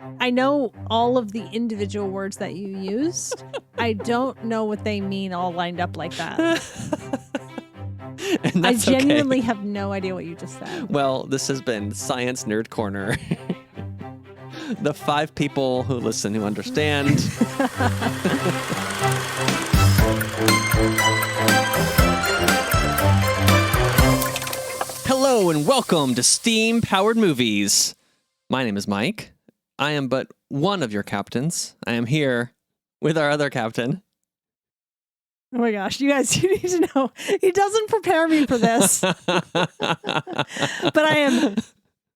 I know all of the individual words that you used. I don't know what they mean all lined up like that. And I that's genuinely okay. have no idea what you just said. Well, this has been Science Nerd Corner. The 5 people who listen who understand. Hello and welcome to Steam Powered Movies. My name is Mike. I am but one of your captains. I am here with our other captain. Oh my gosh, you guys, you need to know, he doesn't prepare me for this. But I am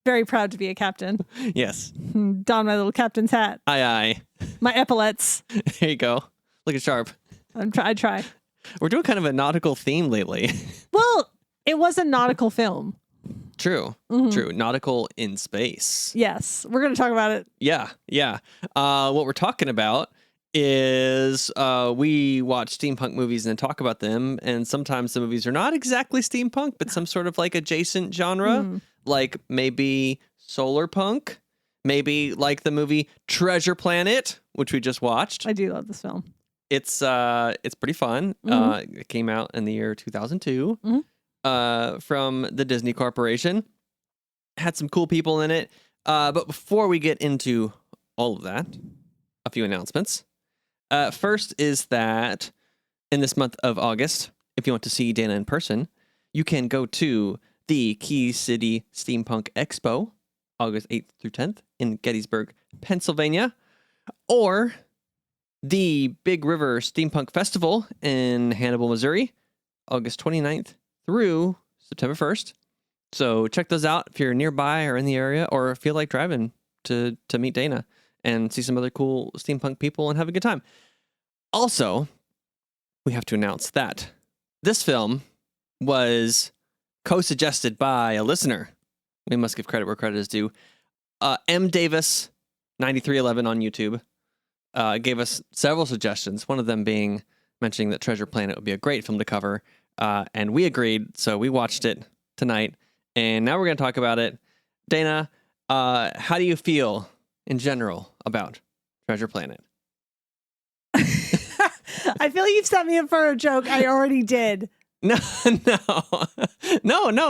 very proud to be a captain. Yes. Don my little captain's hat. Aye, aye. My epaulets. There you go. Looking sharp. I try. We're doing kind of a nautical theme lately. Well, it was a nautical film. True. Mhm. True. Nautical in space. Yes, we're going to talk about it. Yeah. What we're talking about is we watch steampunk movies and talk about them, and sometimes the movies are not exactly steampunk, but some sort of like adjacent genre, like maybe solar punk, maybe like the movie Treasure Planet, which we just watched. I do love this film. It's pretty fun. It came out in the year 2002 from the Disney Corporation. Had some cool people in it. But before we get into all of that, a few announcements. First is that in this month of August, if you want to see Dana in person, you can go to the Key City Steampunk Expo, August 8th through 10th in Gettysburg, Pennsylvania, or the Big River Steampunk Festival in Hannibal, Missouri, August 29th through September 1st. So check those out if you're nearby or in the area, or feel like driving to meet Dana and see some other cool steampunk people and have a good time. Also, we have to announce that this film was co-suggested by a listener. We must give credit where credit is due. M. Davis, 9311 on YouTube, gave us several suggestions, one of them being mentioning that Treasure Planet would be a great film to cover, and we agreed, so we watched it tonight, and now we're going to talk about it. Dana, how do you feel in general about Treasure Planet? I feel like you've set me up for a joke. I already did. No,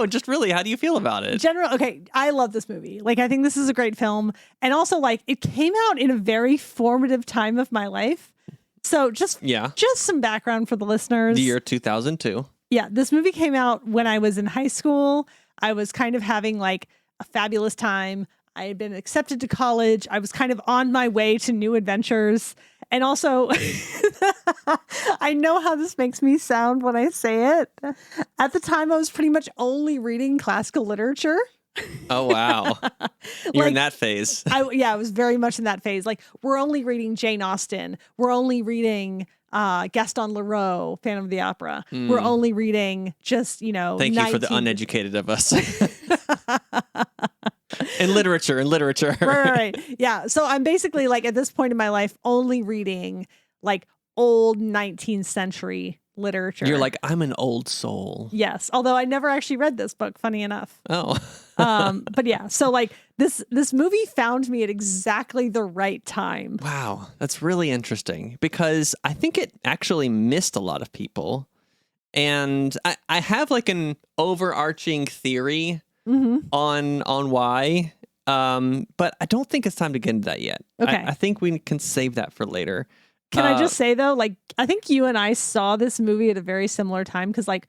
just really, how do you feel about it? Okay, I love this movie. Like, I think this is a great film. And also, like, it came out in a very formative time of my life. So just some background for the listeners. The year 2002. Yeah, this movie came out when I was in high school. I was kind of having, like, a fabulous time. I had been accepted to college. I was kind of on my way to new adventures. And also, I know how this makes me sound when I say it. At the time, I was pretty much only reading classical literature. Oh, wow. You're in that phase. I was very much in that phase. Like, we're only reading Jane Austen. We're only reading Gaston Leroux, Phantom of the Opera. We're only reading just, Thank you for the uneducated of us. In literature. Right. Yeah. So I'm basically, like, at this point in my life, only reading like old 19th century literature. You're like, I'm an old soul. Yes. Although I never actually read this book, funny enough. Oh. But yeah, so like this movie found me at exactly the right time. Wow. That's really interesting because I think it actually missed a lot of people. And I have like an overarching theory on why, but I don't think it's time to get into that yet. Okay. I think we can save that for later. Can I just say though, like, I think you and I saw this movie at a very similar time because, like,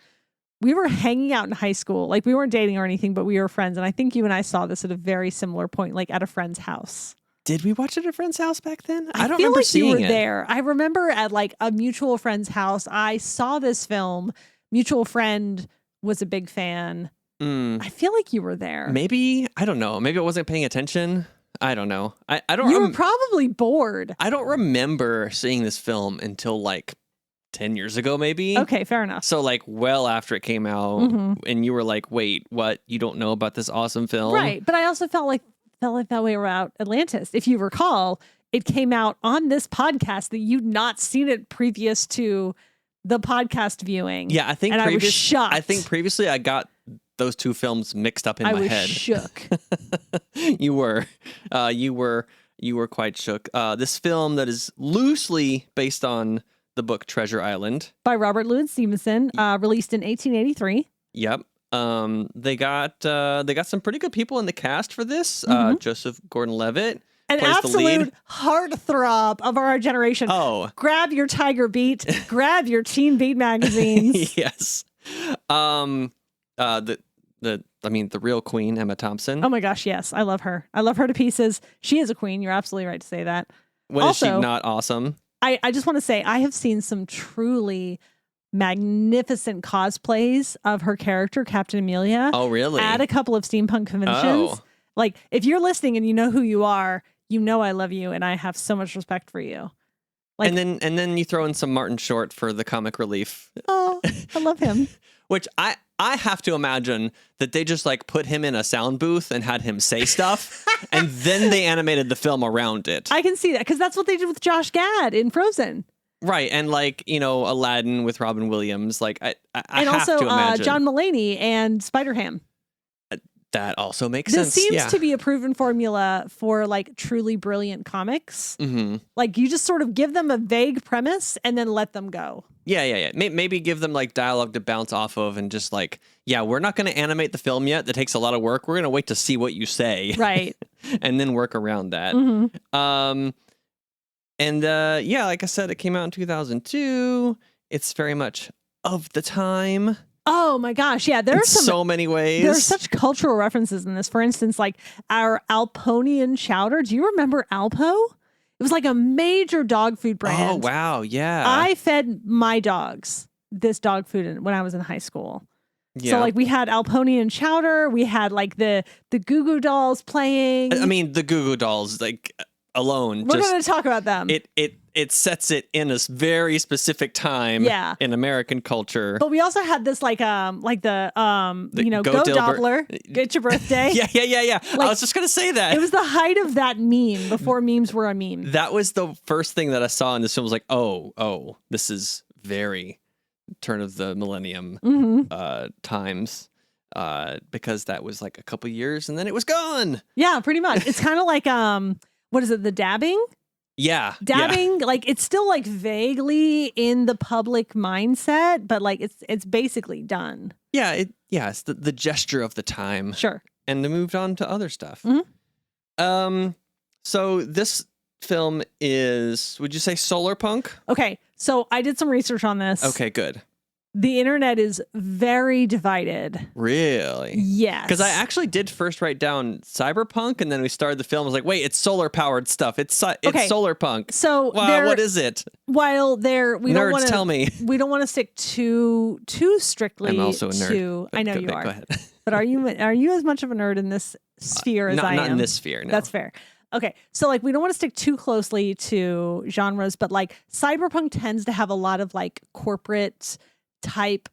we were hanging out in high school. Like, we weren't dating or anything, but we were friends. And I think you and I saw this at a very similar point, like at a friend's house. Did we watch it at a friend's house back then? I don't feel remember like seeing you were it. there. I remember at like a mutual friend's house, I saw this film. Mutual friend was a big fan. I feel like you were there. Maybe, I don't know. Maybe I wasn't paying attention. I don't know. I don't. You were probably bored. I don't remember seeing this film until like 10 years ago, maybe. Okay, fair enough. So like well after it came out, and you were like, "Wait, what? You don't know about this awesome film?" Right, but I also felt like that way about Atlantis. If you recall, it came out on this podcast that you'd not seen it previous to the podcast viewing. Yeah, I think I was shocked. I think previously I got those two films mixed up in my head. I was shook. You were you were quite shook. This film that is loosely based on the book Treasure Island by Robert Louis Stevenson, released in 1883. Yep. They got some pretty good people in the cast for this. Joseph Gordon-Levitt. An absolute heartthrob of our generation. Oh. Grab your Tiger Beat. Grab your Teen Beat magazines. Yes. The real queen, Emma Thompson. Oh my gosh, yes. I love her. I love her to pieces. She is a queen. You're absolutely right to say that. When also, is she not awesome? I just want to say I have seen some truly magnificent cosplays of her character, Captain Amelia. Oh, really? At a couple of steampunk conventions. Oh. Like, if you're listening and you know who you are, you know I love you and I have so much respect for you. Like, and then you throw in some Martin Short for the comic relief. Oh, I love him. Which I have to imagine that they just like put him in a sound booth and had him say stuff, and then they animated the film around it. I can see that because that's what they did with Josh Gad in Frozen. Right, and like, Aladdin with Robin Williams. Like I and have also to imagine. John Mulaney and Spider-Ham. That also makes sense. This seems to be a proven formula for like truly brilliant comics. Mm-hmm. Like you just sort of give them a vague premise and then let them go. Yeah. Maybe give them like dialogue to bounce off of and just like, we're not going to animate the film yet. That takes a lot of work. We're going to wait to see what you say. Right. And then work around that. Mm-hmm. Like I said, it came out in 2002. It's very much of the time. Oh my gosh. Yeah. There are so many ways. There are such cultural references in this. For instance, like our Alponian chowder. Do you remember Alpo? It was like a major dog food brand. Oh, wow. Yeah. I fed my dogs this dog food when I was in high school. Yeah. So like we had Alponian chowder. We had like the Goo Goo Dolls playing. I mean, the Goo Goo Dolls, like alone. We're going to talk about them. It sets it in a very specific time in American culture. But we also had this like the Go Doppler, get your birthday. Yeah. Like, I was just going to say that. It was the height of that meme before memes were a meme. That was the first thing that I saw in this film. Was like, oh, this is very turn of the millennium times. Because that was like a couple years and then it was gone. Yeah, pretty much. It's kind of like what is it? The dabbing? Yeah. Dabbing, like it's still like vaguely in the public mindset, but like it's basically done. Yeah, it's the gesture of the time. Sure. And they moved on to other stuff. Mm-hmm. So this film is, would you say solar punk? Okay, so I did some research on this. Okay, good. The internet is very divided. Really? Yes. Because I actually did first write down cyberpunk, and then we started the film. I was like, wait, it's solar powered stuff. It's solar punk. So what is it? While nerds tell me. We don't want to stick too strictly. I'm also a nerd. I know you are. Go ahead. But are you as much of a nerd in this sphere as I am? Not in this sphere. No. That's fair. Okay, so like we don't want to stick too closely to genres, but like cyberpunk tends to have a lot of like corporate type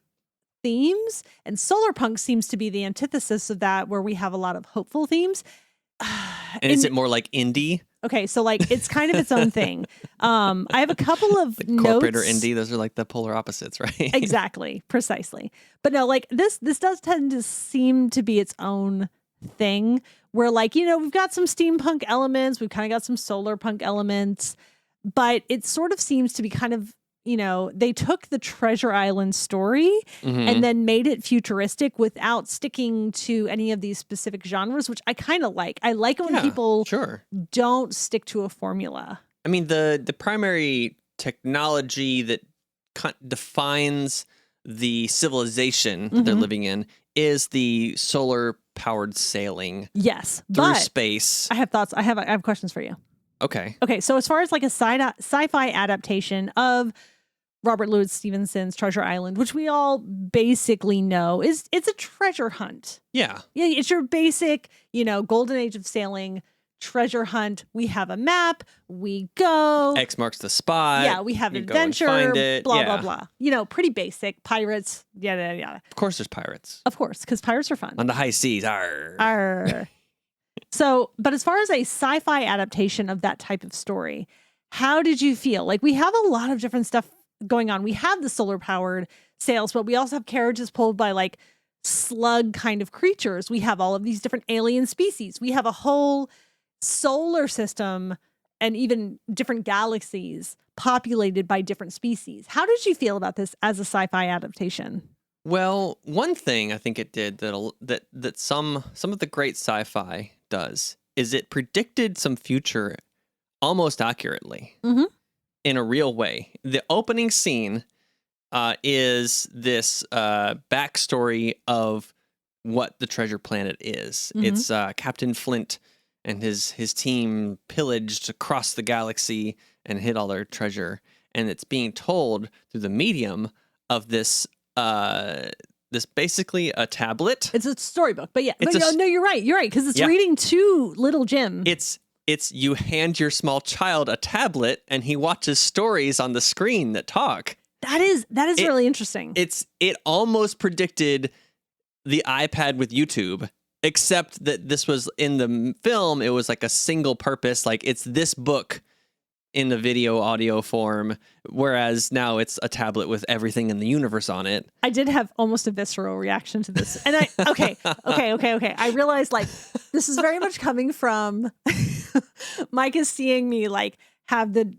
themes, and solar punk seems to be the antithesis of that, where we have a lot of hopeful themes. And is it more like indie? Okay, so like it's kind of its own thing. I have a couple of like notes. Corporate or indie, those are like the polar opposites, right? Exactly, precisely. But no, like this does tend to seem to be its own thing, where like, we've got some steampunk elements, we've kind of got some solar punk elements, but it sort of seems to be kind of, they took the Treasure Island story and then made it futuristic without sticking to any of these specific genres, which I kind of like. I like it when people don't stick to a formula. I mean, the primary technology that defines the civilization that they're living in is the solar powered sailing. Yes, through space. I have thoughts. I have questions for you. Okay. So as far as like a sci-fi adaptation of Robert Louis Stevenson's Treasure Island, which we all basically know it's a treasure hunt. Yeah. Yeah, it's your basic, golden age of sailing treasure hunt. We have a map, we go. X marks the spot. Yeah, we have adventure, find it. Blah, blah. Pretty basic. Pirates, yada. Of course there's pirates. Of course, because pirates are fun. On the high seas, arr. Arr. So, but as far as a sci-fi adaptation of that type of story, how did you feel? Like, we have a lot of different stuff going on. We have the solar-powered sails, but we also have carriages pulled by, like, slug kind of creatures. We have all of these different alien species. We have a whole solar system and even different galaxies populated by different species. How did you feel about this as a sci-fi adaptation? Well, one thing I think it did that some of the great sci-fi does is it predicted some future almost accurately in a real way. The opening scene is this backstory of what the treasure planet is. It's Captain Flint and his team pillaged across the galaxy and hid all their treasure. And it's being told through the medium of this basically a tablet. It's a storybook, but yeah. It's no, you're right. You're right, because it's reading to little Jim. It's you hand your small child a tablet and he watches stories on the screen that talk. That is really interesting. It almost predicted the iPad with YouTube, except that this was in the film. It was like a single purpose, like it's this book in the video audio form, whereas now it's a tablet with everything in the universe on it. I did have almost a visceral reaction to this. And okay. I realized like this is very much coming from Mike is seeing me like have the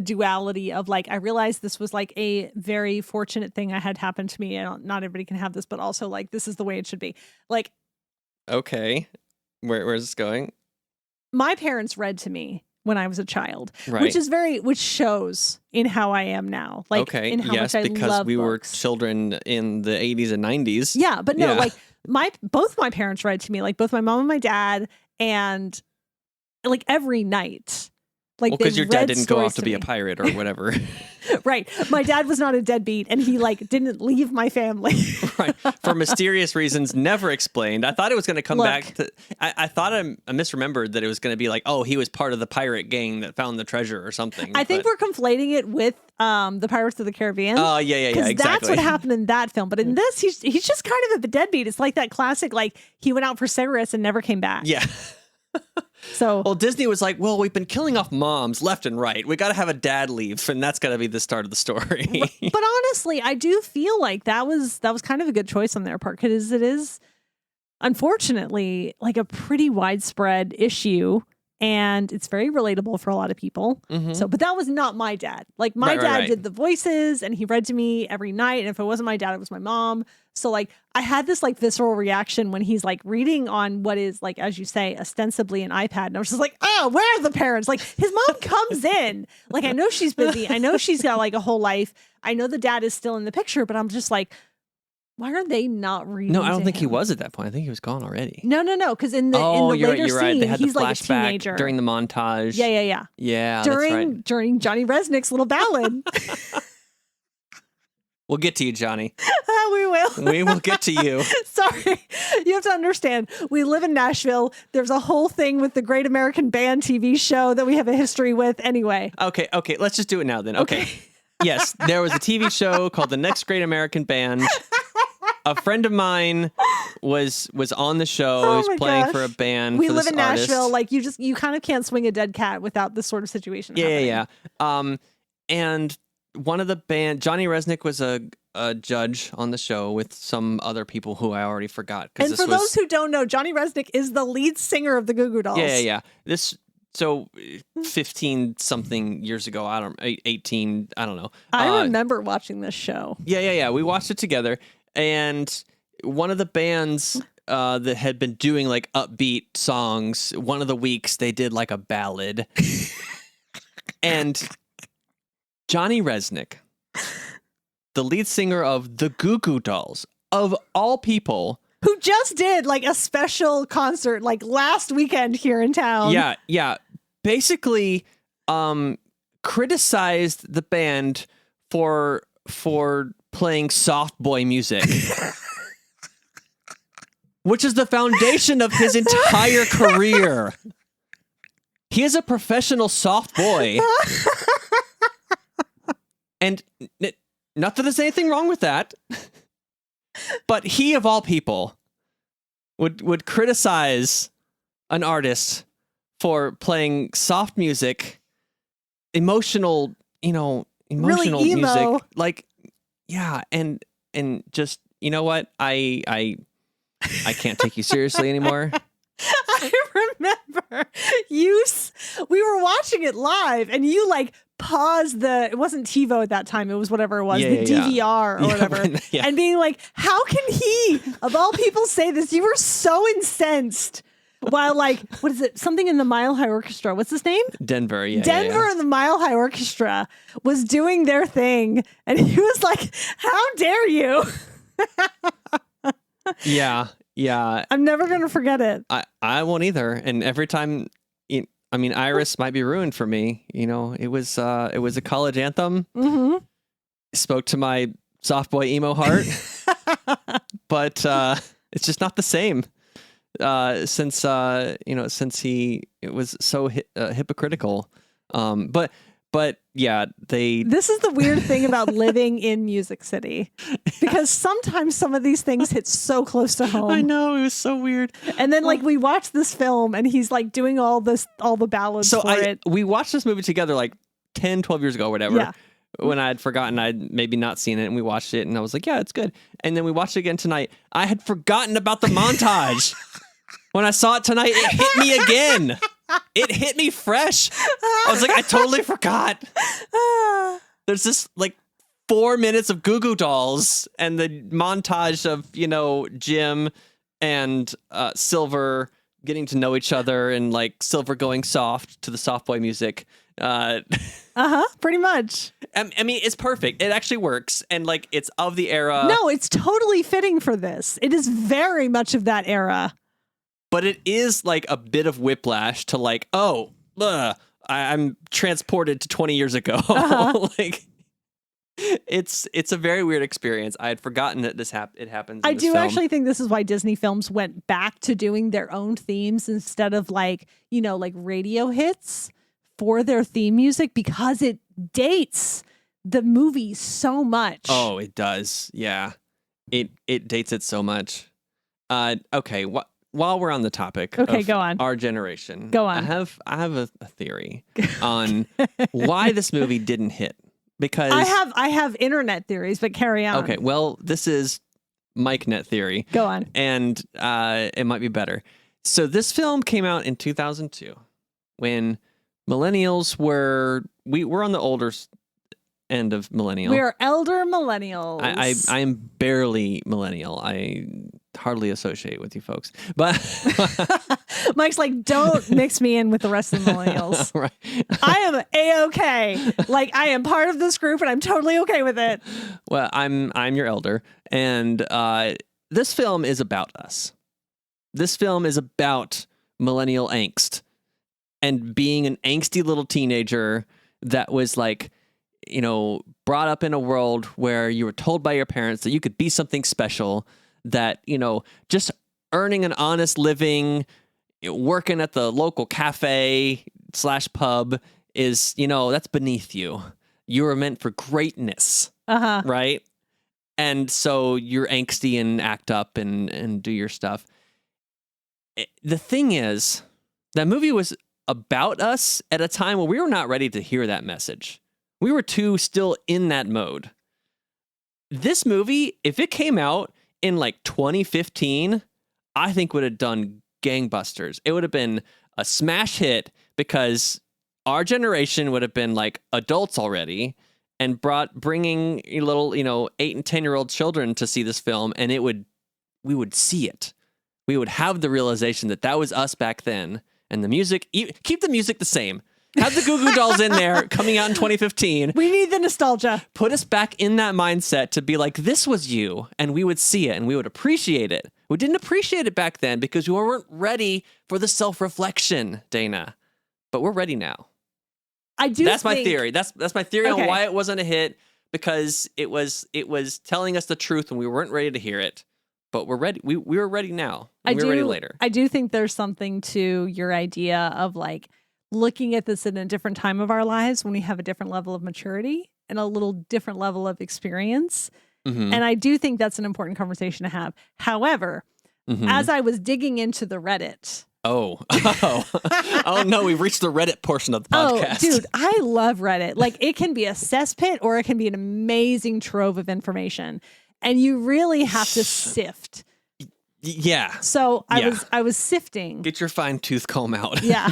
duality of like, I realized this was like a very fortunate thing I had happened to me. And not everybody can have this, but also like, this is the way it should be. Like, okay, where's this going? My parents read to me when I was a child, right. which shows in how I am now. Like, okay, in how yes, much I because love we books. were children in the 80s and 90s. Yeah, but no, like both my parents read to me, like both my mom and my dad, and like every night. Like, because your dad didn't go off to be me. a pirate or whatever. Right. My dad was not a deadbeat, and he like didn't leave my family. Right. For mysterious reasons never explained. I thought it was going to come back to... I thought I misremembered that it was going to be like, oh, he was part of the pirate gang that found the treasure or something. I think we're conflating it with the Pirates of the Caribbean. Oh, yeah, exactly. That's what happened in that film. But in this, he's just kind of a deadbeat. It's like that classic, like, he went out for cigarettes and never came back. Yeah. So, well, Disney was like, well, we've been killing off moms left and right. We got to have a dad leave, and that's got to be the start of the story. But honestly, I do feel like that was kind of a good choice on their part, because it is, unfortunately, like a pretty widespread issue, and it's very relatable for a lot of people. Mm-hmm. So, but that was not my dad. Like, my dad did the voices, and he read to me every night. And if it wasn't my dad, it was my mom. So like, I had this like visceral reaction when he's like reading on what is like, as you say, ostensibly an iPad. And I was just like, oh, where are the parents? Like, his mom comes in. Like, I know she's busy. I know she's got like a whole life. I know the dad is still in the picture, but I'm just like, why are they not reading? No, I don't think him? he was at that point. I think he was gone already. No. Because in the later scene, They had he's the like a flashback teenager during the montage. Yeah. Yeah, during Johnny Resnick's little ballad. We'll get to you, Johnny. We will. We will get to you. Sorry. You have to understand, we live in Nashville. There's a whole thing with the Great American Band TV show that we have a history with anyway. Okay. Let's just do it now then. Okay. Yes, there was a TV show called The Next Great American Band. A friend of mine was on the show. He was playing for a band. We for live this in Nashville. artist. Like, you kind of can't swing a dead cat without this sort of situation happening. Yeah. And one of the band, Johnny Resnick, was a judge on the show with some other people who I already forgot. And for those who don't know, Johnny Resnick is the lead singer of the Goo Goo Dolls. Yeah. So 15 something years ago, 18, I don't know. I remember watching this show. Yeah. We watched it together. And one of the bands that had been doing like upbeat songs, one of the weeks they did like a ballad. And Johnny Resnick, the lead singer of the Goo Goo Dolls, of all people, who just did like a special concert like last weekend here in town. Yeah. Basically, criticized the band for playing soft boy music, which is the foundation of his entire career. He is a professional soft boy. And not that there's anything wrong with that, but he, of all people, would criticize an artist for playing soft music, emotional really emo music. Like, yeah, and just, you know what? I can't take you seriously anymore. I remember we were watching it live and you like paused it wasn't TiVo at that time. It was whatever it was, the DVR or whatever. And being like, how can he, of all people, say this? You were so incensed. While like, what is it? Something in the Mile High Orchestra. What's his name? Denver. Denver and the Mile High Orchestra was doing their thing. And he was like, how dare you? Yeah. I'm never going to forget it. I won't either. And every time, Iris might be ruined for me. It was a college anthem. Mm-hmm. It spoke to my soft boy emo heart. But it's just not the same. Since it was so hypocritical. But yeah, This is the weird thing about living in Music City, because sometimes some of these things hit so close to home. I know, it was so weird. And then like we watched this film and he's like doing all the ballads for it. We watched this movie together like 10, 12 years ago or whatever. Yeah. When I had forgotten, I'd maybe not seen it, and we watched it and I was like, yeah, it's good. And then we watched it again tonight. I had forgotten about the montage. When I saw it tonight, it hit me again. It hit me fresh. I was like, I totally forgot. There's this like 4 minutes of Goo Goo Dolls and the montage of, Jim and Silver getting to know each other and like Silver going soft to the soft boy music. Pretty much. I mean, it's perfect. It actually works. And like, it's of the era. No, it's totally fitting for this. It is very much of that era. But it is like a bit of whiplash to like, I'm transported to 20 years ago. Like, it's a very weird experience. I had forgotten that it happens. I do actually think this is why Disney films went back to doing their own themes instead of like, like radio hits for their theme music, because it dates the movie so much. Oh, it does. Yeah. It dates it so much. Okay. While we're on the topic of go on. Our generation, go on. I have a theory on why this movie didn't hit. Because I have internet theories, but carry on. Okay, well, this is Mike Net theory. Go on. And it might be better. So this film came out in 2002 when millennials were on the older end of millennial. We're elder millennials. I am barely millennial. I hardly associate with you folks, but Mike's like, don't mix me in with the rest of the millennials. Right. I am A-okay. Like, I am part of this group and I'm totally okay with it. Well, I'm your elder, and this film is about us. This film is about millennial angst and being an angsty little teenager that was like, brought up in a world where you were told by your parents that you could be something special, that, just earning an honest living, working at the local cafe / pub is, that's beneath you. You were meant for greatness. Right? And so you're angsty and act up and do your stuff. The thing is, that movie was about us at a time where we were not ready to hear that message. We were still in that mode. This movie, if it came out in like 2015, I think would have done gangbusters. It would have been a smash hit because our generation would have been like adults already and bringing little, 8 and 10-year-old children to see this film, and we would see it. We would have the realization that was us back then, and the music, keep the music the same. Have the Goo Goo Dolls in there coming out in 2015. We need the nostalgia. Put us back in that mindset to be like, this was you, and we would see it and we would appreciate it. We didn't appreciate it back then because we weren't ready for the self-reflection, Dana. But we're ready now. That's my theory. That's my theory on why it wasn't a hit, because it was telling us the truth and we weren't ready to hear it. But we're ready. We were ready now. We're ready later. I do think there's something to your idea of like looking at this in a different time of our lives when we have a different level of maturity and a little different level of experience. Mm-hmm. And I do think that's an important conversation to have. However, as I was digging into the Reddit. Oh no, we've reached the Reddit portion of the podcast. Oh, dude, I love Reddit. Like, it can be a cesspit or it can be an amazing trove of information. And you really have to sift. Yeah. So I was sifting. Get your fine tooth comb out. Yeah.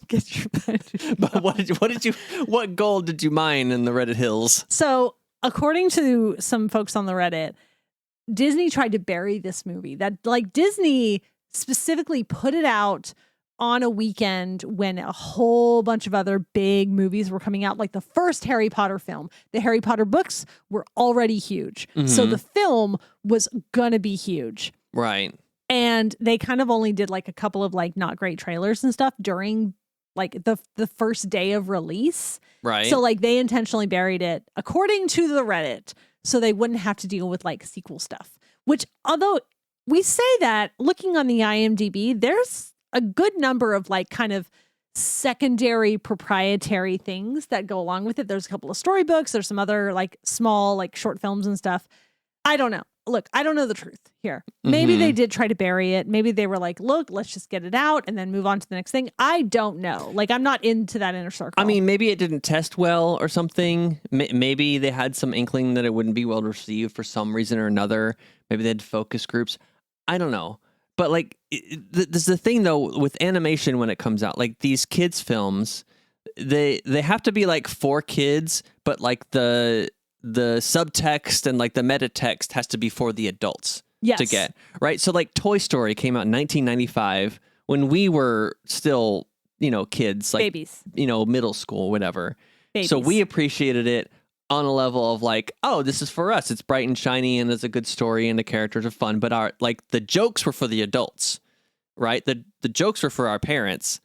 Get your fine tooth. But what gold did you mine in the Reddit hills? So according to some folks on the Reddit, Disney tried to bury this movie. That like Disney specifically put it out on a weekend when a whole bunch of other big movies were coming out, like the first Harry Potter film. The Harry Potter books were already huge. So the film was gonna be huge. Right. And they kind of only did like a couple of like not great trailers and stuff during like the first day of release. Right. So like they intentionally buried it according to the Reddit so they wouldn't have to deal with like sequel stuff, which although we say that looking on the IMDb, there's a good number of like kind of secondary proprietary things that go along with it. There's a couple of storybooks. There's some other like small like short films and stuff. I don't know. Look, I don't know the truth here. Maybe they did try to bury it. Maybe they were like, look, let's just get it out and then move on to the next thing. I don't know. Like, I'm not into that inner circle. I mean, maybe it didn't test well or something. Maybe they had some inkling that it wouldn't be well received for some reason or another. Maybe they had focus groups. I don't know. But like, this is the thing though, with animation when it comes out, like these kids films, they have to be like for kids, but like the subtext and like the meta text has to be for the adults to get, right? So like Toy Story came out in 1995 when we were still, kids, like babies, middle school, whatever. Babies. So we appreciated it on a level of like, oh, this is for us. It's bright and shiny and it's a good story and the characters are fun, but the jokes were for the adults, right? The jokes were for our parents.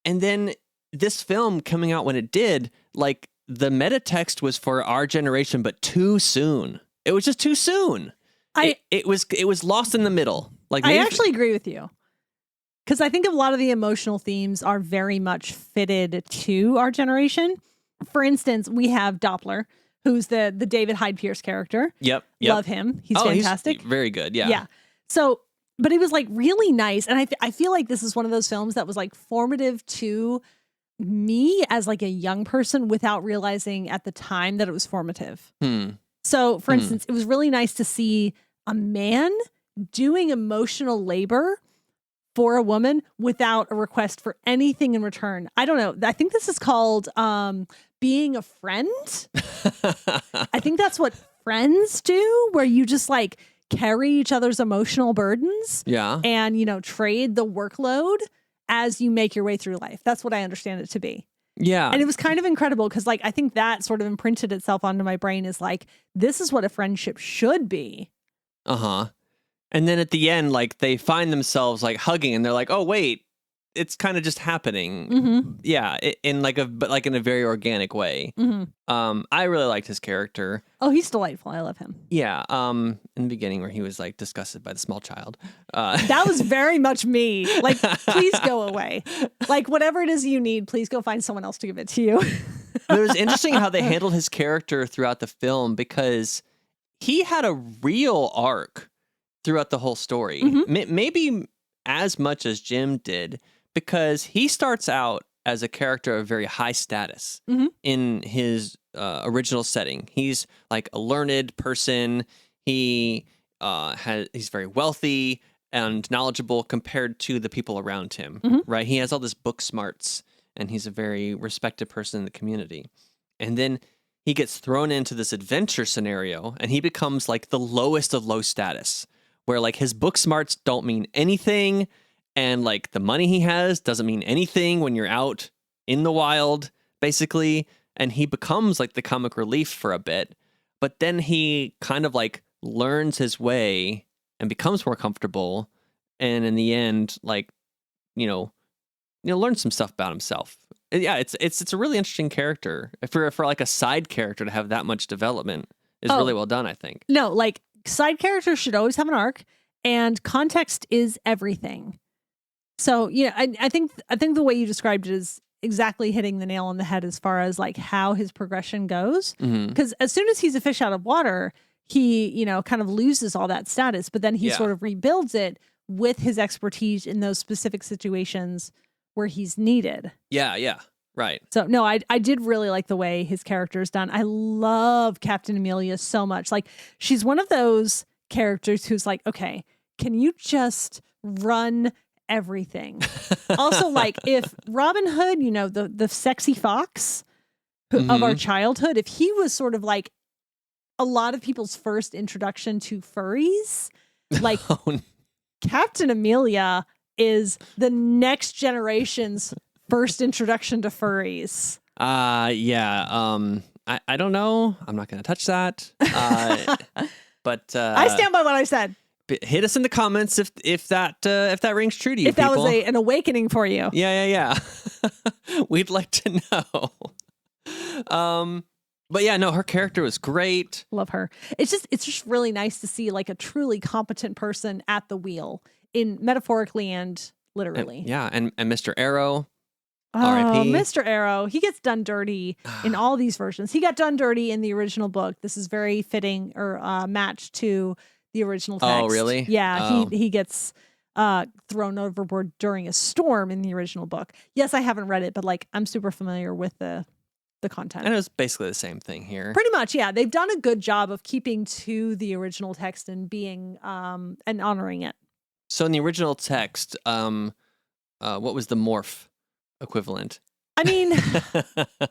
And then this film coming out when it did, like, the meta text was for our generation, but too soon. It was just too soon. It was lost in the middle. Like I actually agree with you. Because I think a lot of the emotional themes are very much fitted to our generation. For instance, we have Doppler, who's the David Hyde Pierce character. Yep. Love him. He's fantastic. He's very good. Yeah. Yeah. So, but it was like really nice. And I feel like this is one of those films that was like formative to me as like a young person without realizing at the time that it was formative. So for instance, it was really nice to see a man doing emotional labor for a woman without a request for anything in return. I don't know. I think this is called being a friend. I think that's what friends do, where you just like carry each other's emotional burdens. Yeah. And, trade the workload as you make your way through life. That's what I understand it to be. Yeah. And it was kind of incredible because like I think that sort of imprinted itself onto my brain is like, this is what a friendship should be. Uh-huh. And then at the end, like they find themselves like hugging and they're like, oh wait, it's kind of just happening. Yeah. In like in a very organic way. I really liked his character. Oh, he's delightful. I love him. Yeah. In the beginning where he was like disgusted by the small child. That was very much me. Like, please go away. Like whatever it is you need, please go find someone else to give it to you. It was interesting how they handled his character throughout the film because he had a real arc throughout the whole story. Maybe as much as Jim did, because he starts out as a character of very high status in his original setting. He's like a learned person. He's very wealthy and knowledgeable compared to the people around him, right? He has all this book smarts and he's a very respected person in the community. And then he gets thrown into this adventure scenario and he becomes like the lowest of low status, where like his book smarts don't mean anything. And like the money he has doesn't mean anything when you're out in the wild, basically. And he becomes like the comic relief for a bit. But then he kind of like learns his way and becomes more comfortable. And in the end, like, learns some stuff about himself. And yeah, it's a really interesting character. For like a side character to have that much development is really well done, I think. No, like side characters should always have an arc, and context is everything. So, I think the way you described it is exactly hitting the nail on the head as far as like how his progression goes. Because as soon as he's a fish out of water, he, kind of loses all that status, but then he sort of rebuilds it with his expertise in those specific situations where he's needed. Yeah, right. So, no, I did really like the way his character is done. I love Captain Amelia so much. Like, she's one of those characters who's like, okay, can you just run everything? Also, like, if Robin Hood, you know, the sexy fox of our childhood, if he was sort of like a lot of people's first introduction to furries, like Captain Amelia is the next generation's first introduction to furries. Yeah. I don't know. I'm not going to touch that. But I stand by what I said. Hit us in the comments if that rings true to you. If that people. was an awakening for you. Yeah. We'd like to know. But yeah, no, her character was great. Love her. It's just really nice to see like a truly competent person at the wheel, in metaphorically and literally. And Mr. Arrow. Oh, R.I.P. Mr. Arrow. He gets done dirty in all these versions. He got done dirty in the original book. This is very fitting or matched to the original text. Oh, really? Yeah, he gets thrown overboard during a storm in the original book. Yes, I haven't read it, but like I'm super familiar with the content. And it was basically the same thing here. Pretty much, yeah. They've done a good job of keeping to the original text and being and honoring it. So in the original text, what was the morph equivalent? I mean,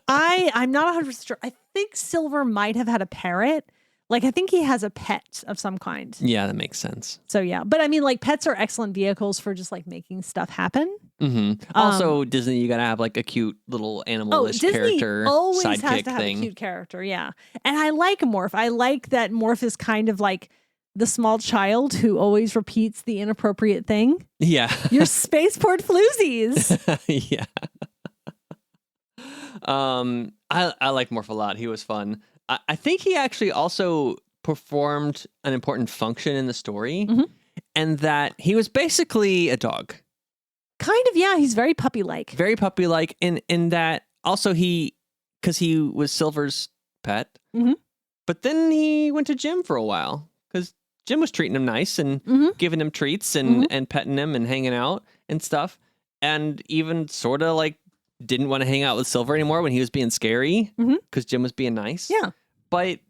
I'm not 100% sure. I think Silver might have had a parrot. Like, I think he has a pet of some kind. Yeah, that makes sense. So, yeah. But I mean, like, pets are excellent vehicles for just like making stuff happen. Also, Disney, you got to have like a cute little animalish character. Always sidekick has to have thing. a cute character. Yeah. And I like Morph. I like that Morph is kind of like the small child who always repeats the inappropriate thing. Yeah. Your spaceport floozies. Yeah. I like Morph a lot. He was fun. I think he actually also performed an important function in the story, and that he was basically a dog. Kind of, yeah. He's very puppy-like. Very puppy-like in that also because he was Silver's pet, but then he went to Jim for a while because Jim was treating him nice and giving him treats and petting him and hanging out and stuff, and even sort of like didn't want to hang out with Silver anymore when he was being scary because Jim was being nice. Yeah. But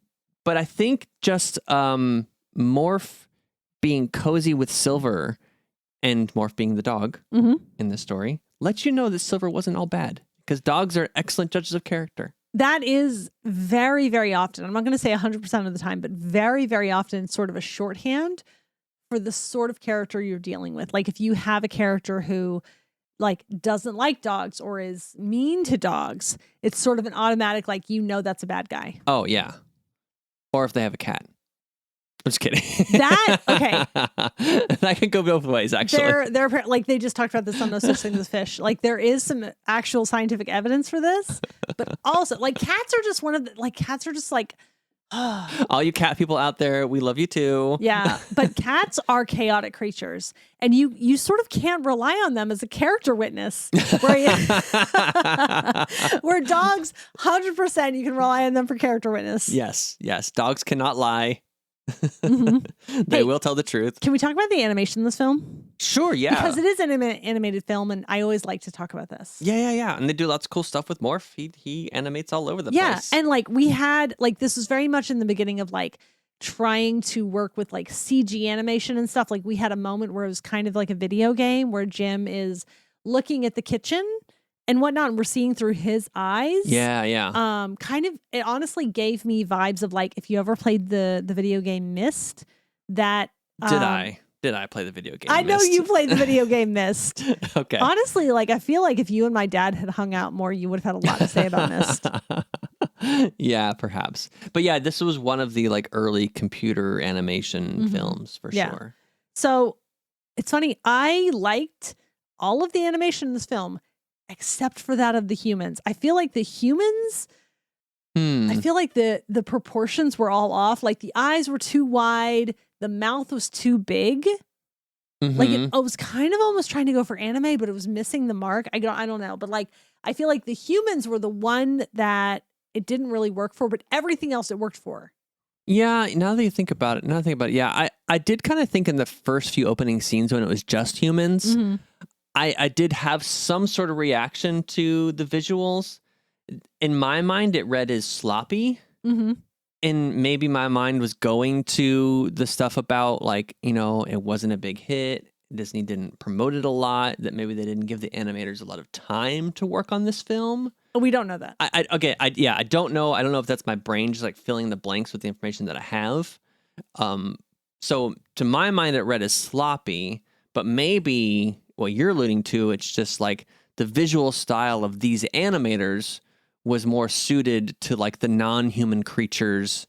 I think just Morph being cozy with Silver and Morph being the dog in this story lets you know that Silver wasn't all bad, because dogs are excellent judges of character. That is very, very often. I'm not going to say 100% of the time, but very, very often sort of a shorthand for the sort of character you're dealing with. Like if you have a character who like doesn't like dogs or is mean to dogs, it's sort of an automatic, like, you know, that's a bad guy. Oh yeah. Or if they have a cat. I'm just kidding. Okay. That can go both ways, actually. They're like, they just talked about this on No Such Thing as Fish. Like there is some actual scientific evidence for this, but also like cats are just cats are just like, all you cat people out there, we love you too. Yeah, but cats are chaotic creatures, and you sort of can't rely on them as a character witness. Where dogs, 100%, you can rely on them for character witness. Yes. Dogs cannot lie. They will tell the truth. Can we talk about the animation in this film? Sure, yeah. Because it is an animated film, and I always like to talk about this. Yeah. And they do lots of cool stuff with Morph. He animates all over the place. Yeah, and like we had, like this was very much in the beginning of like trying to work with like CG animation and stuff. Like we had a moment where it was kind of like a video game where Jim is looking at the kitchen and whatnot, and we're seeing through his eyes. Yeah. Kind of, it honestly gave me vibes of like if you ever played the video game Myst. That Did I play the video game? I know you played the video game Myst. Okay. Honestly, like I feel like if you and my dad had hung out more, you would have had a lot to say about Myst. Yeah, perhaps. But yeah, this was one of the like early computer animation films for sure. So it's funny. I liked all of the animation in this film, except for that of the humans. I feel like the humans, I feel like the proportions were all off. Like the eyes were too wide. The mouth was too big. Like it was kind of almost trying to go for anime, but it was missing the mark. I don't know. But like, I feel like the humans were the one that it didn't really work for, but everything else it worked for. Yeah, now that you think about it, yeah, I did kind of think in the first few opening scenes when it was just humans, I did have some sort of reaction to the visuals. In my mind, it read as sloppy. And maybe my mind was going to the stuff about like, it wasn't a big hit. Disney didn't promote it a lot, that maybe they didn't give the animators a lot of time to work on this film. We don't know that. I don't know. I don't know if that's my brain just like filling the blanks with the information that I have. So to my mind, it read as sloppy, but maybe what you're alluding to, it's just like the visual style of these animators was more suited to like the non-human creatures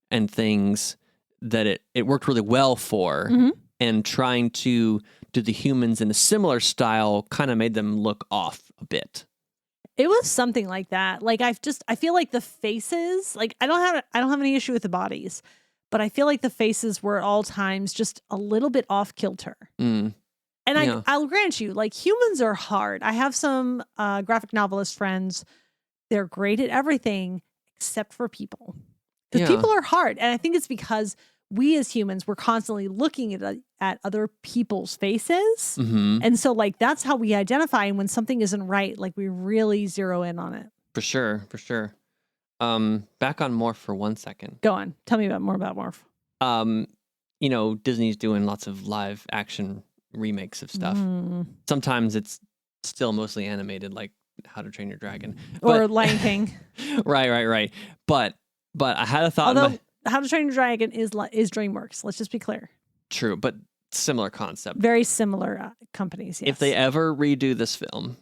and things that it worked really well for. Mm-hmm. And trying to do the humans in a similar style kind of made them look off a bit. It was something like that. Like I feel like the faces, like I don't have any issue with the bodies, but I feel like the faces were at all times just a little bit off kilter. Mm. And Yeah. I'll grant you, like humans are hard. I have some graphic novelist friends. They're great at everything except for people. Because people are hard. And I think it's because we as humans, we're constantly looking at other people's faces. Mm-hmm. And so like, that's how we identify. And when something isn't right, like we really zero in on it. For sure. Back on Morph for 1 second. Go on. Tell me more about Morph. Disney's doing lots of live action remakes of stuff. Sometimes it's still mostly animated, like How to Train Your Dragon. Or Lion King. Right. But I had a thought. Although How to Train Your Dragon is DreamWorks. Let's just be clear. True, but similar concept. Very similar companies, yes. If they ever redo this film,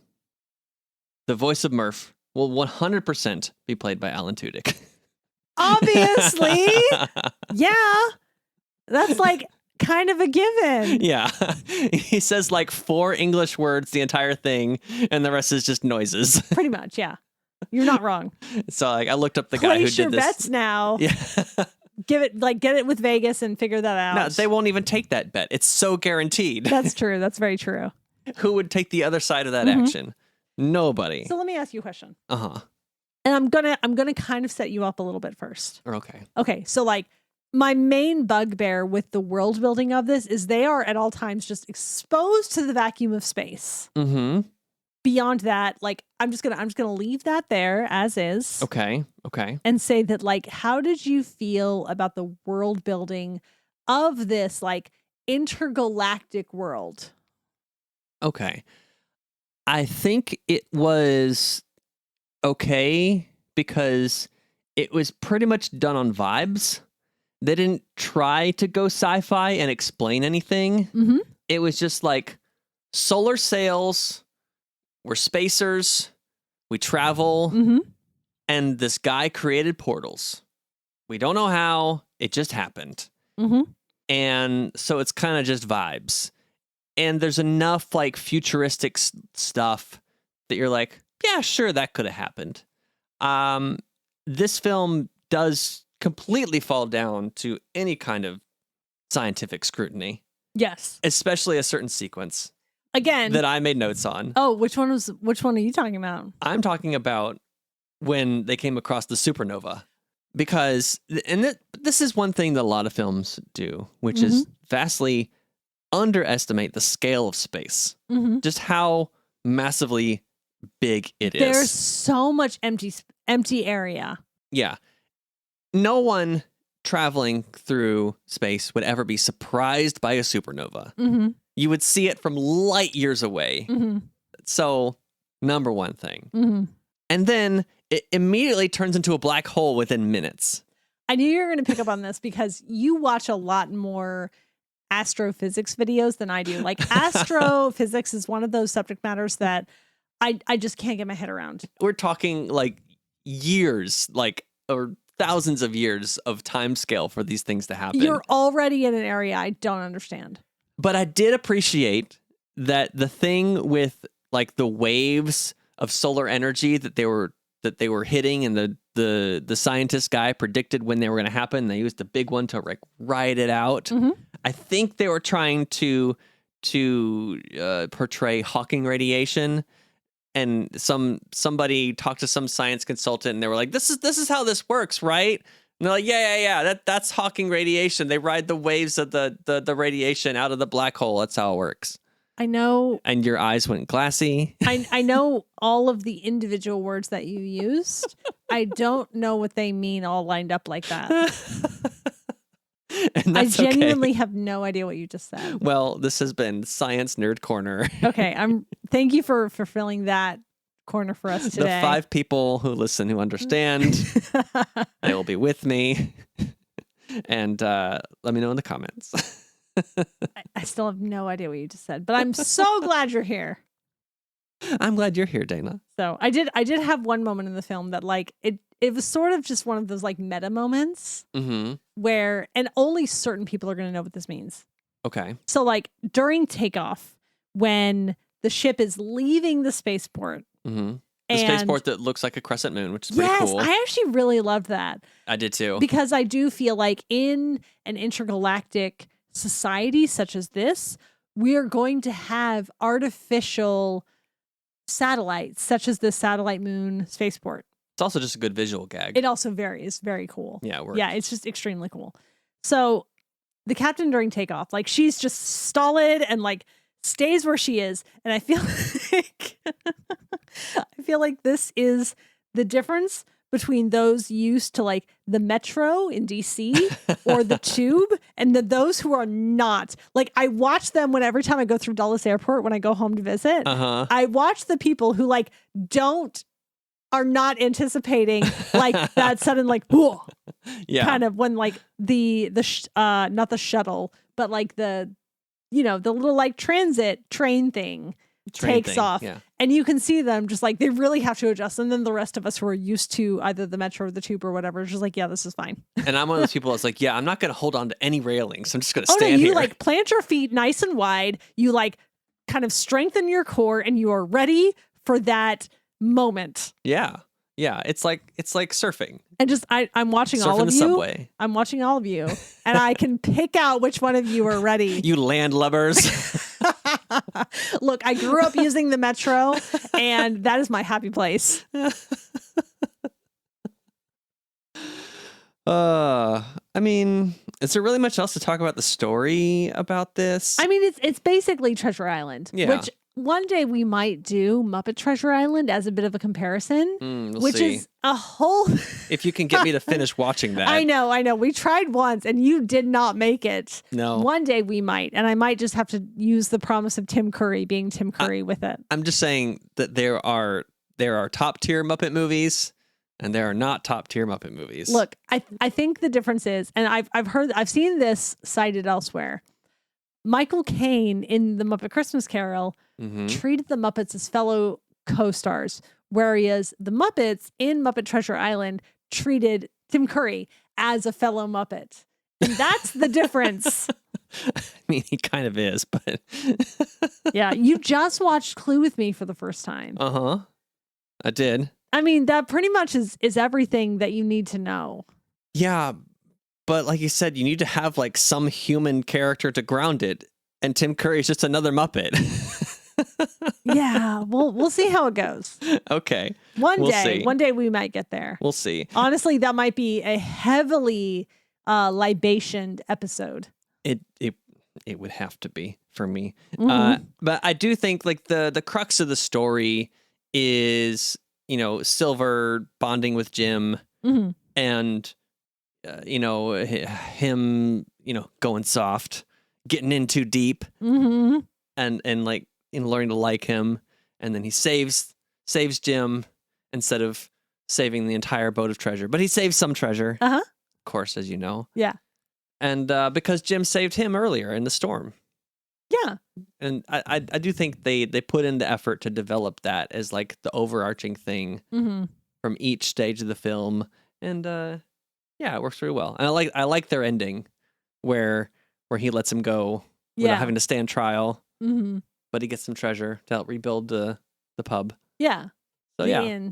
the voice of Murph will 100% be played by Alan Tudyk. Obviously. Yeah. That's like kind of a given. Yeah. He says like 4 English words the entire thing, and the rest is just noises. Pretty much, yeah. You're not wrong. So like I looked up the guy who Place your did this. bets now. Yeah. Get it with Vegas and figure that out. No, they won't even take that bet. It's so guaranteed. That's true. That's very true. Who would take the other side of that action? Nobody. So let me ask you a question. Uh-huh. And I'm gonna kind of set you up a little bit first. Okay. Okay. So like my main bugbear with the world building of this is they are at all times just exposed to the vacuum of space. Mm-hmm. Beyond that, like I'm just gonna leave that there as is. Okay. And say that like, how did you feel about the world building of this like intergalactic world? Okay. I think it was okay because it was pretty much done on vibes. They didn't try to go sci-fi and explain anything. Mm-hmm. It was just like solar sails. We're spacers. We travel. Mm-hmm. And this guy created portals. We don't know how. It just happened. Mm-hmm. And so it's kind of just vibes. And there's enough like futuristic stuff that you're like, yeah, sure, that could have happened. This film does completely fall down to any kind of scientific scrutiny. Yes. Especially a certain sequence. Again. That I made notes on. Oh, which one are you talking about? I'm talking about when they came across the supernova. Because, this is one thing that a lot of films do, which is vastly underestimate the scale of space. Mm-hmm. Just how massively big it is. There's so much empty area. Yeah. No one traveling through space would ever be surprised by a supernova. Mm-hmm. You would see it from light years away. Mm-hmm. So, number one thing. Mm-hmm. And then it immediately turns into a black hole within minutes. I knew you were going to pick up on this because you watch a lot more astrophysics videos than I do. Like astrophysics is one of those subject matters that I just can't get my head around. We're talking like years, or thousands of years of time scale for these things to happen. You're already in an area I don't understand. But I did appreciate that the thing with like the waves of solar energy that they were hitting, and the scientist guy predicted when they were going to happen. They used the big one to like ride it out. Mm-hmm. I think they were trying to portray Hawking radiation, and somebody talked to some science consultant, and they were like, "This is how this works, right?" And they're like, "Yeah. That's Hawking radiation. They ride the waves of the radiation out of the black hole. That's how it works." I know. And your eyes went glassy. I know all of the individual words that you used. I don't know what they mean all lined up like that. And I that's genuinely have no idea what you just said. Well, this has been Science Nerd Corner. Okay, thank you for filling that corner for us today. The 5 people who listen who understand, they will be with me. And let me know in the comments. I still have no idea what you just said, but I'm so glad you're here. I'm glad you're here, Dana. So I did have one moment in the film that like it was sort of just one of those like meta moments where, and only certain people are going to know what this means. Okay. So like during takeoff, when the ship is leaving the spaceport. The spaceport that looks like a crescent moon, which is pretty cool. I actually really loved that. I did too. Because I do feel like in an intergalactic society such as this, we are going to have artificial satellites, such as the satellite moon spaceport. It's also just a good visual gag. It also is very cool. Yeah, it works. Yeah, it's just extremely cool. So the captain during takeoff, like she's just stolid and like stays where she is. And I feel like I feel like this is the difference between those used to like the metro in DC or the tube and those who are not. Like I watch them every time I go through Dulles Airport when I go home to visit. I watch the people who like are not anticipating like that sudden like whoa, kind of when like the not the shuttle but like the the little like transit train thing takes off, and you can see them just like they really have to adjust, and then the rest of us who are used to either the metro or the tube or whatever is just like, yeah, this is fine. And I'm one of those people that's like, yeah, I'm not going to hold on to any railings. I'm just going to stand you here. like plant your feet nice and wide. You like kind of strengthen your core, and you are ready for that moment. Yeah. It's like surfing. And just I'm watching all of you. Subway. I'm watching all of you, and I can pick out which one of you are ready. You landlubbers. Look, I grew up using the metro, and that is my happy place. I mean, is there really much else to talk about the story about this? I mean, it's basically Treasure Island, which one day we might do Muppet Treasure Island as a bit of a comparison, we'll see. Is a whole... If you can get me to finish watching that. I know. We tried once and you did not make it. No. One day we might, and I might just have to use the promise of Tim Curry being Tim Curry with it. I'm just saying that there are top tier Muppet movies and there are not top tier Muppet movies. Look, I think the difference is, and I've seen this cited elsewhere. Michael Caine in The Muppet Christmas Carol treated the Muppets as fellow co-stars, whereas the Muppets in Muppet Treasure Island treated Tim Curry as a fellow Muppet. And that's the difference. I mean, he kind of is, but... Yeah, you just watched Clue with me for the first time. I did. I mean, that pretty much is everything that you need to know. Yeah, but like you said, you need to have like some human character to ground it. And Tim Curry is just another Muppet. Yeah, we'll see how it goes. Okay. One day we might get there. We'll see. Honestly, that might be a heavily libationed episode. It would have to be for me. But I do think like the crux of the story is, Silver bonding with Jim and, him, going soft, getting in too deep and like, learning to like him. And then he saves Jim instead of saving the entire boat of treasure. But he saves some treasure, of course, as you know. Yeah. And because Jim saved him earlier in the storm. Yeah. And I do think they put in the effort to develop that as like the overarching thing from each stage of the film. And it works really well. And I like their ending where he lets him go without having to stand trial. But he gets some treasure to help rebuild the pub. Yeah. So yeah.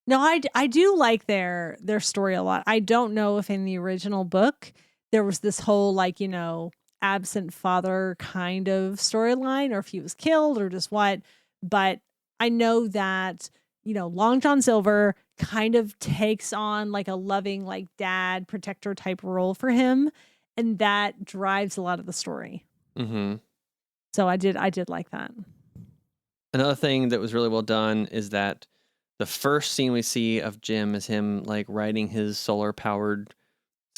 No, I do like their story a lot. I don't know if in the original book there was this whole like, absent father kind of storyline, or if he was killed or just what. But I know that, Long John Silver kind of takes on like a loving, like dad protector type role for him. And that drives a lot of the story. So I did like that. Another thing that was really well done is that the first scene we see of Jim is him like riding his solar powered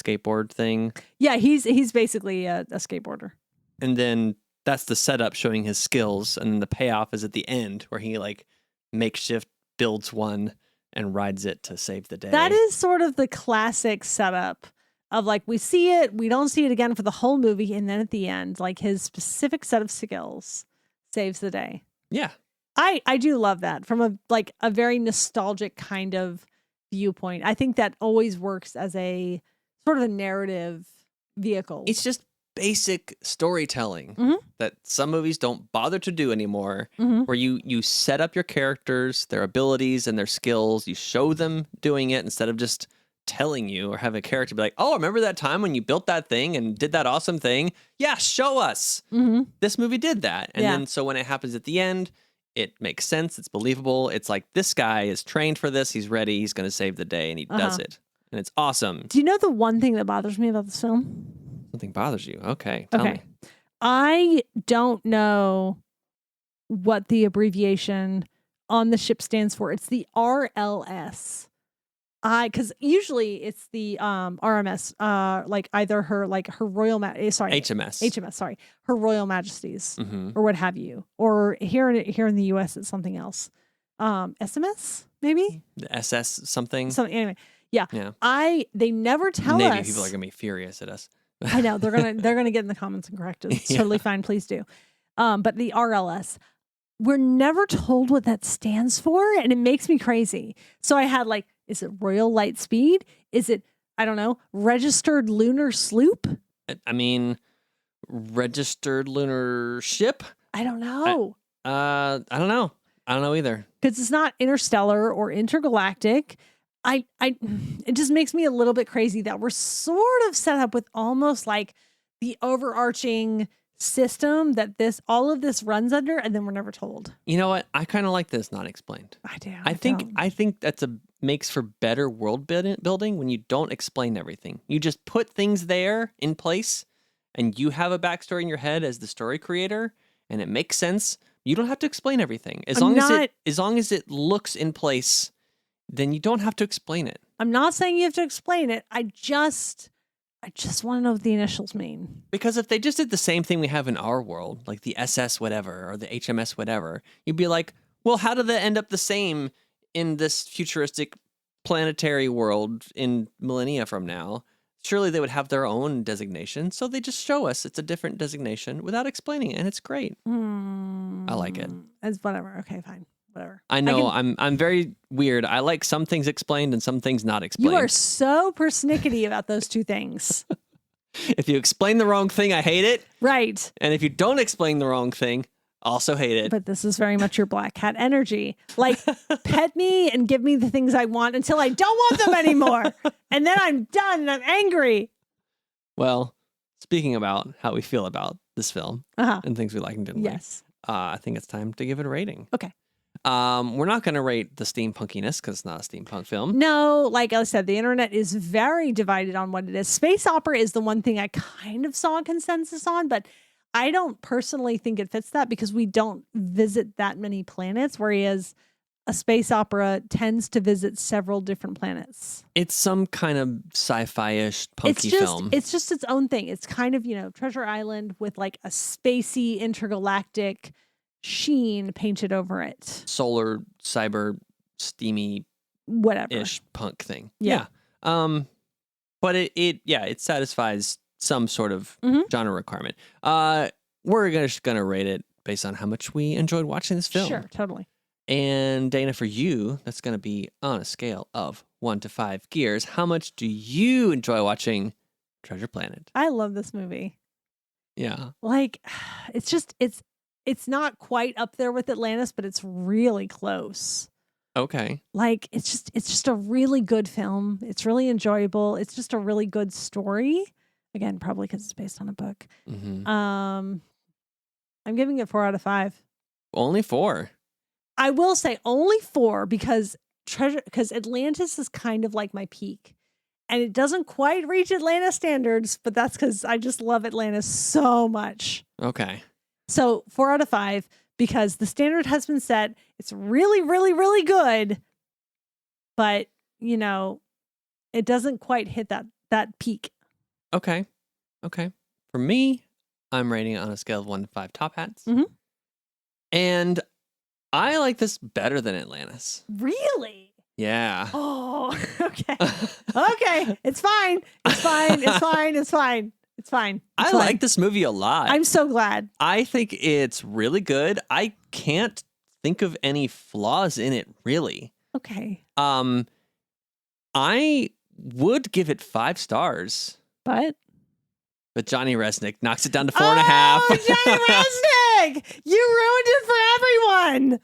skateboard thing. Yeah, he's basically a skateboarder. And then that's the setup showing his skills, and then the payoff is at the end where he like makeshift builds one and rides it to save the day. That is sort of the classic setup of like we see it, we don't see it again for the whole movie, and then at the end, like his specific set of skills saves the day. Yeah. I do love that from a very nostalgic kind of viewpoint. I think that always works as a sort of a narrative vehicle. It's just basic storytelling that some movies don't bother to do anymore, where you set up your characters, their abilities and their skills, you show them doing it instead of just telling you or have a character be like, oh, remember that time when you built that thing and did that awesome thing? Yeah, show us. This movie did that. And then so when it happens at the end, it makes sense. It's believable. It's like, this guy is trained for this. He's ready. He's going to save the day, and he does it. And it's awesome. Do you know the one thing that bothers me about this film? Something bothers you. Okay, tell me. I don't know what the abbreviation on the ship stands for. It's the RLS. Because usually it's the RMS, like either her Royal HMS, her Royal Majesties, or what have you. Or here in the US, it's something else. SMS maybe. The SS something. Anyway, yeah. They never tell Navy us. people are gonna be furious at us. I know they're gonna get in the comments and correct us. It's totally fine. Please do. But the RLS. We're never told what that stands for, and it makes me crazy. So I had like, is it Royal Light Speed? Is it, I don't know, Registered Lunar Sloop? I mean, Registered Lunar Ship? I don't know. I don't know. I don't know either. Because it's not interstellar or intergalactic. It just makes me a little bit crazy that we're sort of set up with almost like the overarching system that all of this runs under, and then we're never told. You know what? I kind of like this not explained. I do. I think that's makes for better world building when you don't explain everything. You just put things there in place, and you have a backstory in your head as the story creator, and it makes sense. You don't have to explain everything. As long as it looks in place, then you don't have to explain it. I'm not saying you have to explain it. I just want to know what the initials mean. Because if they just did the same thing we have in our world, like the SS whatever or the HMS whatever, you'd be like, well, how did that end up the same in this futuristic planetary world in millennia from now? Surely they would have their own designation. So they just show us it's a different designation without explaining it, and it's great. I like it. It's whatever. Okay, fine. Whatever. I know I'm very weird. I like some things explained and some things not explained. You are so persnickety about those two things. If you explain the wrong thing, I hate it. Right. And if you don't explain the wrong thing, also hate it. But this is very much your black cat energy. Like, pet me and give me the things I want until I don't want them anymore. And then I'm done and I'm angry. Well, speaking about how we feel about this film and things we like and didn't like, I think it's time to give it a rating. Okay. We're not going to rate the steampunkiness because it's not a steampunk film. No, like I said, the internet is very divided on what it is. Space opera is the one thing I kind of saw a consensus on, but I don't personally think it fits that because we don't visit that many planets, whereas a space opera tends to visit several different planets. It's some kind of sci-fi-ish punky film. It's just its own thing. It's kind of, Treasure Island with like a spacey intergalactic sheen painted over it. Solar, cyber, steamy, whatever-ish punk thing. Yeah. But it satisfies some sort of genre requirement. We're just gonna rate it based on how much we enjoyed watching this film. Sure, totally. And Dana, for you, that's gonna be on a scale of 1 to 5 gears. How much do you enjoy watching Treasure Planet? I love this movie. Yeah. Like, it's not quite up there with Atlantis, but it's really close. Okay. Like, it's just a really good film. It's really enjoyable. It's just a really good story. Again, probably because it's based on a book. I'm giving it 4 out of 5. Only 4. I will say only 4 because Atlantis is kind of like my peak. And it doesn't quite reach Atlantis standards, but that's because I just love Atlantis so much. Okay. So 4 out of 5, because the standard has been set. It's really, really, really good. But, it doesn't quite hit that peak. Okay. For me, I'm rating it on a scale of 1 to 5 top hats. Mhm. And I like this better than Atlantis. Really? Yeah. Oh, okay. Okay. It's fine. It's fine. It's fine. It's fine. It's fine. I like this movie a lot. I'm so glad. I think it's really good. I can't think of any flaws in it, really. Okay. I would give it 5 stars. But Johnny Resnick knocks it down to 4.5. Oh, Johnny Resnick! You ruined it for everyone.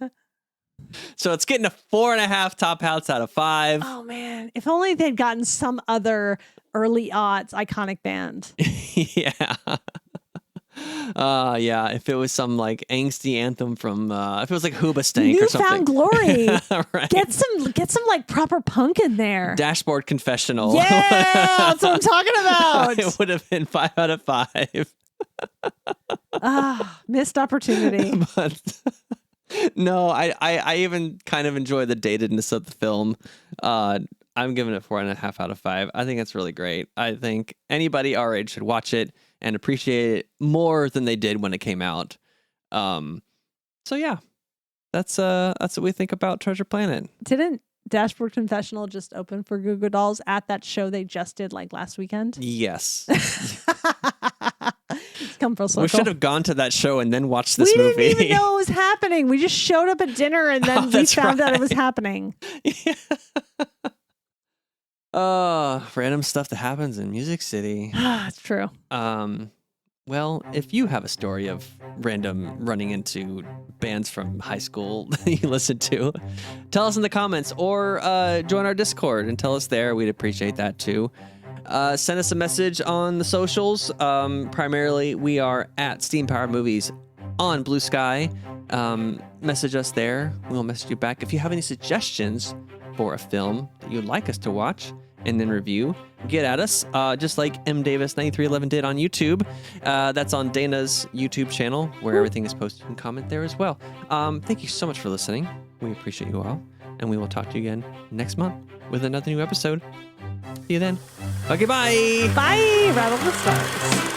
So it's getting a 4.5 top hats out of 5. Oh man! If only they'd gotten some other early aughts iconic band. Yeah. Yeah. If it was some like angsty anthem from, if it was like Hoobastank or something. Newfound Glory. Right. Get some like proper punk in there. Dashboard Confessional. Yeah, that's what I'm talking about. It would have been 5 out of 5. Missed opportunity. But no, I even kind of enjoy the datedness of the film. I'm giving it 4.5 out of 5. I think it's really great. I think anybody our age should watch it and appreciate it more than they did when it came out. So yeah, that's what we think about Treasure Planet. Didn't Dashboard Confessional just open for Goo Goo Dolls at that show they just did like last weekend? Yes. It's come full circle. We should have gone to that show and then watched this movie. We didn't even know it was happening. We just showed up at dinner and then we found out it was happening. Yeah. Random stuff that happens in Music City. It's true. Well, if you have a story of random running into bands from high school that you listen to, tell us in the comments or join our Discord and tell us there. We'd appreciate that too. Send us a message on the socials. Primarily, we are at Steam Powered Movies on Bluesky. Message us there. We'll message you back. If you have any suggestions for a film that you'd like us to watch and then review, get at us, just like mdavis9311 did on YouTube. That's on Dana's YouTube channel, where everything is posted. And comment there as well. Thank you so much for listening. We appreciate you all, and we will talk to you again next month with another new episode. See you then. Okay, bye. Bye. Rattle the stars.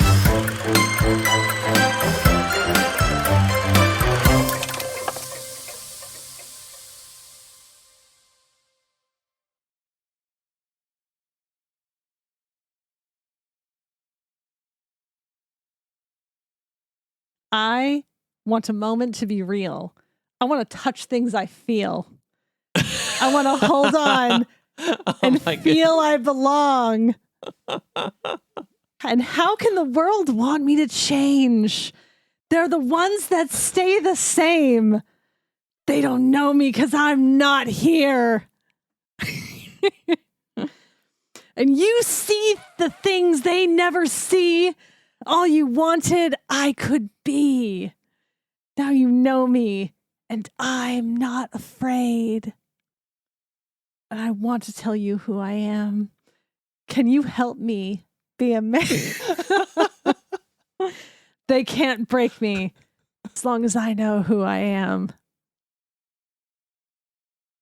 I want a moment to be real. I want to touch things I feel. I want to hold on and feel I belong. And how can the world want me to change? They're the ones that stay the same. They don't know me because I'm not here. And you see the things they never see. All you wanted, I could be. Now you know me, and I'm not afraid. And I want to tell you who I am. Can you help me be a man? They can't break me as long as I know who I am.